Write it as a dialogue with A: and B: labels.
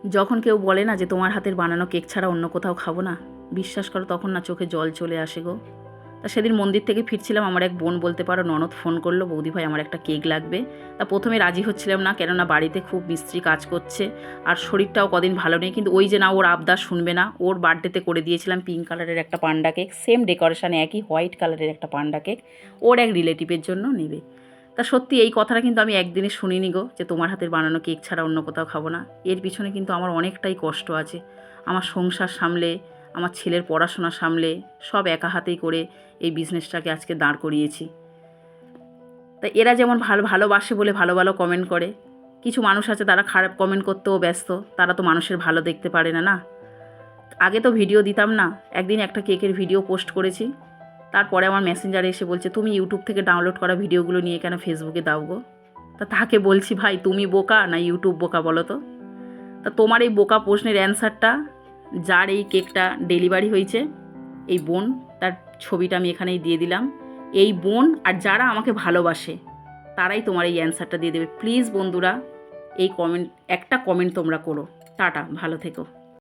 A: যখন কেউ বলে না যে তোমার হাতের বানানো কেক ছাড়া অন্য কোথাও খাবো না, বিশ্বাস করো তখন না চোখে জল চলে আসে গো। তা সেদিন মন্দির থেকে ফিরছিলাম, আমার এক বোন বলতে পারো ননদ ফোন করলো, বৌদি ভাই আমার একটা কেক লাগবে। তা প্রথমে রাজি হচ্ছিলাম না, কেননা বাড়িতে খুব মিস্ত্রি কাজ করছে আর শরীরটাও কদিন ভালো নেই। কিন্তু ওই যে না, ওর আবদার শুনবে না, ওর বার্থডেতে করে দিয়েছিলাম পিঙ্ক কালারের একটা পান্ডা কেক, সেম ডেকোরেশানে একই হোয়াইট কালারের একটা পান্ডা কেক, ওর এক রিলেটিভের জন্য নেবে। তা সত্যি এই কথাটা কিন্তু আমি একদিনে শুনিনি গো, যে তোমার হাতের বানানো কেক ছাড়া অন্য কোথাও খাবো না। এর পিছনে কিন্তু আমার অনেকটাই কষ্ট আছে। আমার সংসার সামলে, আমার ছেলের পড়াশোনা সামলে, সব একা হাতেই করে এই বিজনেসটাকে আজকে দাঁড় করিয়েছি। তা এরা যেমন ভালোবাসে বলে ভালো ভালো কমেন্ট করে, কিছু মানুষ আছে তারা খারাপ কমেন্ট করতেও ব্যস্ত, তারা তো মানুষের ভালো দেখতে পারে না। না, আগে তো ভিডিও দিতাম না, একদিন একটা কেকের ভিডিও পোস্ট করেছি, তারপরে আমার মেসেঞ্জারে এসে বলছে তুমি ইউটিউব থেকে ডাউনলোড করা ভিডিওগুলো নিয়ে কেন ফেসবুকে দাও গো। তা তাকে বলছি ভাই তুমি বোকা না ইউটিউব বোকা বলো তো। তা তোমার এই বোকা প্রশ্নের অ্যান্সারটা, যার এই কেকটা ডেলিভারি হয়েছে, এই বোন, তার ছবিটা আমি এখানেই দিয়ে দিলাম। এই বোন আর যারা আমাকে ভালোবাসে তারাই তোমার এই অ্যান্সারটা দিয়ে দেবে। প্লিজ বন্ধুরা, এই কমেন্ট, একটা কমেন্ট তোমরা করো। টাটা, ভালো থেকো।